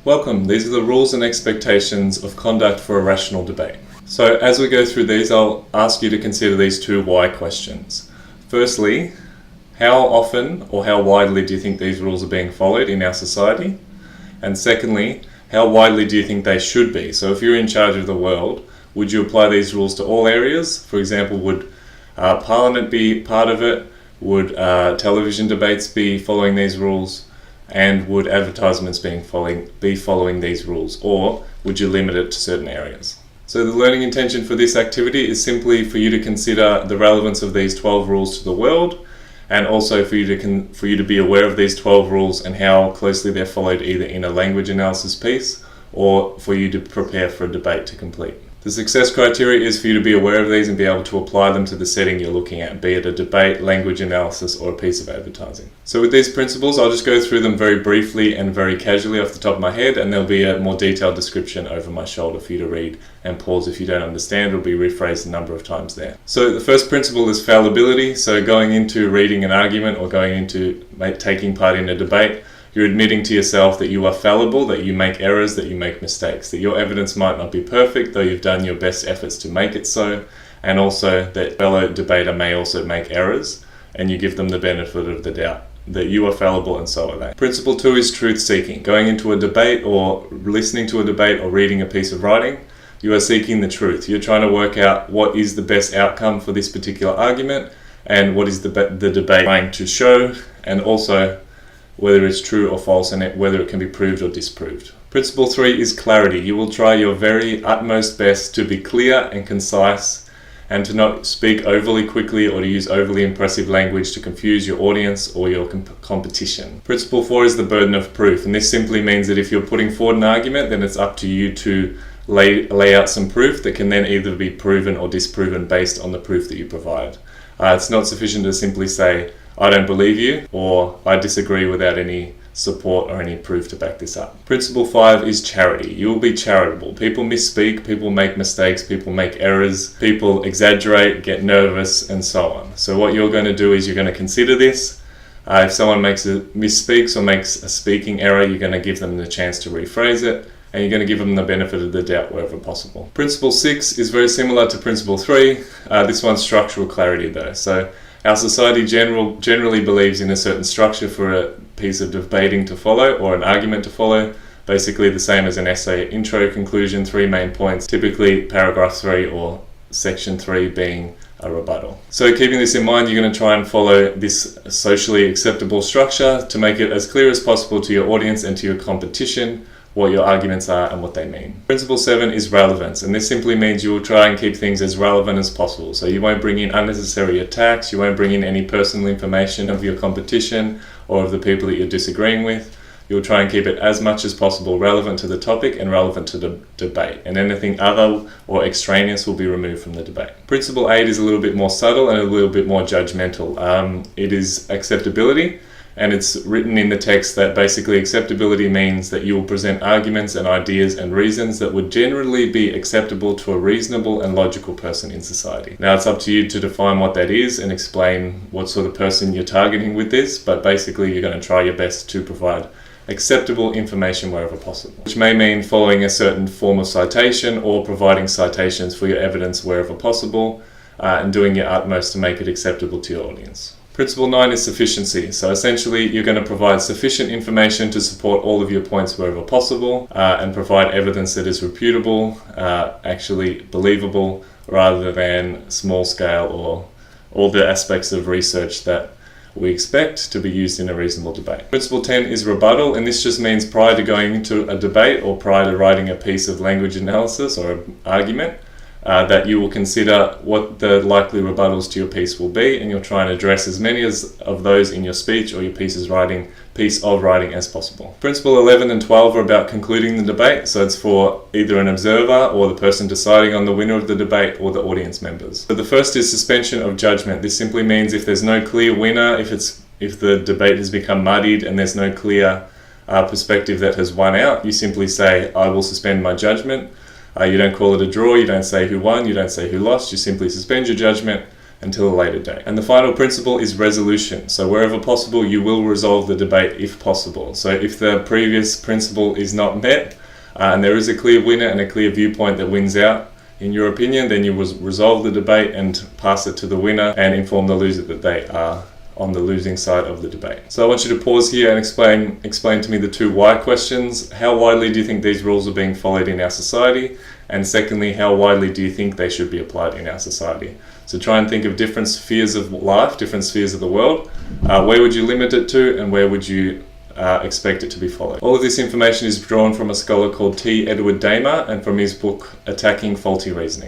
Welcome. These are the rules and expectations of conduct for a rational debate. So as we go through these, I'll ask you to consider these two why questions. Firstly, how often or how widely do you think these rules are being followed in our society? And secondly, how widely do you think they should be? So if you're in charge of the world, would you apply these rules to all areas? For example, would Parliament be part of it? Would television debates be following these rules? And would advertisements be following these rules? Or would you limit it to certain areas? So the learning intention for this activity is simply for you to consider the relevance of these 12 rules to the world, and also for you to be aware of these 12 rules and how closely they're followed either in a language analysis piece or for you to prepare for a debate to complete. The success criteria is for you to be aware of these and be able to apply them to the setting you're looking at, be it a debate, language analysis, or a piece of advertising. So with these principles, I'll just go through them very briefly and very casually off the top of my head, and there'll be a more detailed description over my shoulder for you to read and pause if you don't understand. It'll be rephrased a number of times there. So the first principle is fallibility. So going into reading an argument or going into taking part in a debate, you're admitting to yourself that you are fallible, that you make errors, that you make mistakes, that your evidence might not be perfect, though you've done your best efforts to make it so, and also that fellow debater may also make errors, and you give them the benefit of the doubt, that you are fallible and so are they. Principle 2 is truth-seeking. Going into a debate or listening to a debate or reading a piece of writing, you are seeking the truth. You're trying to work out what is the best outcome for this particular argument, and what is the debate trying to show, and also whether it's true or false, and whether it can be proved or disproved. Principle 3 is clarity. You will try your very utmost best to be clear and concise, and to not speak overly quickly or to use overly impressive language to confuse your audience or your competition. Principle 4 is the burden of proof, and this simply means that if you're putting forward an argument, then it's up to you to lay out some proof that can then either be proven or disproven based on the proof that you provide. It's not sufficient to simply say, I don't believe you, or I disagree without any support or any proof to back this up. Principle 5 is charity. You will be charitable. People misspeak, people make mistakes, people make errors, people exaggerate, get nervous, and so on. So what you're going to do is you're going to consider this. If someone misspeaks or makes a speaking error, you're going to give them the chance to rephrase it, and you're going to give them the benefit of the doubt wherever possible. Principle 6 is very similar to Principle 3. This one's structural clarity though. So our society generally believes in a certain structure for a piece of debating to follow or an argument to follow, basically the same as an essay: intro, conclusion, 3 main points, typically paragraph 3 or section 3 being a rebuttal. So keeping this in mind, you're going to try and follow this socially acceptable structure to make it as clear as possible to your audience and to your competition what your arguments are and what they mean. Principle 7 is relevance, and this simply means you will try and keep things as relevant as possible. So you won't bring in unnecessary attacks, you won't bring in any personal information of your competition or of the people that you're disagreeing with. You'll try and keep it as much as possible relevant to the topic and relevant to the debate, and anything other or extraneous will be removed from the debate. Principle 8 is a little bit more subtle and a little bit more judgmental. It is acceptability. And it's written in the text that basically acceptability means that you will present arguments and ideas and reasons that would generally be acceptable to a reasonable and logical person in society. Now it's up to you to define what that is and explain what sort of person you're targeting with this, but basically you're going to try your best to provide acceptable information wherever possible, which may mean following a certain form of citation or providing citations for your evidence wherever possible, and doing your utmost to make it acceptable to your audience. Principle 9 is sufficiency. So essentially you're going to provide sufficient information to support all of your points wherever possible, and provide evidence that is reputable, actually believable, rather than small scale or all the aspects of research that we expect to be used in a reasonable debate. Principle 10 is rebuttal, and this just means prior to going into a debate or prior to writing a piece of language analysis or an argument, that you will consider what the likely rebuttals to your piece will be, and you'll try and address as many of those in your speech or your piece of writing as possible. Principle 11 and 12 are about concluding the debate, so it's for either an observer or the person deciding on the winner of the debate or the audience members. So the first is suspension of judgment. This simply means if there's no clear winner, if the debate has become muddied and there's no clear perspective that has won out, you simply say, I will suspend my judgment. You don't call it a draw, you don't say who won, you don't say who lost, you simply suspend your judgment until a later date. And the final principle is resolution. So wherever possible, you will resolve the debate if possible. So if the previous principle is not met, and there is a clear winner and a clear viewpoint that wins out, in your opinion, then you will resolve the debate and pass it to the winner and inform the loser that they are on the losing side of the debate. So I want you to pause here and explain to me the two why questions. How widely do you think these rules are being followed in our society? And secondly, how widely do you think they should be applied in our society? So try and think of different spheres of life, different spheres of the world. Where would you limit it to, and where would you expect it to be followed? All of this information is drawn from a scholar called T. Edward Dahmer and from his book Attacking Faulty Reasoning.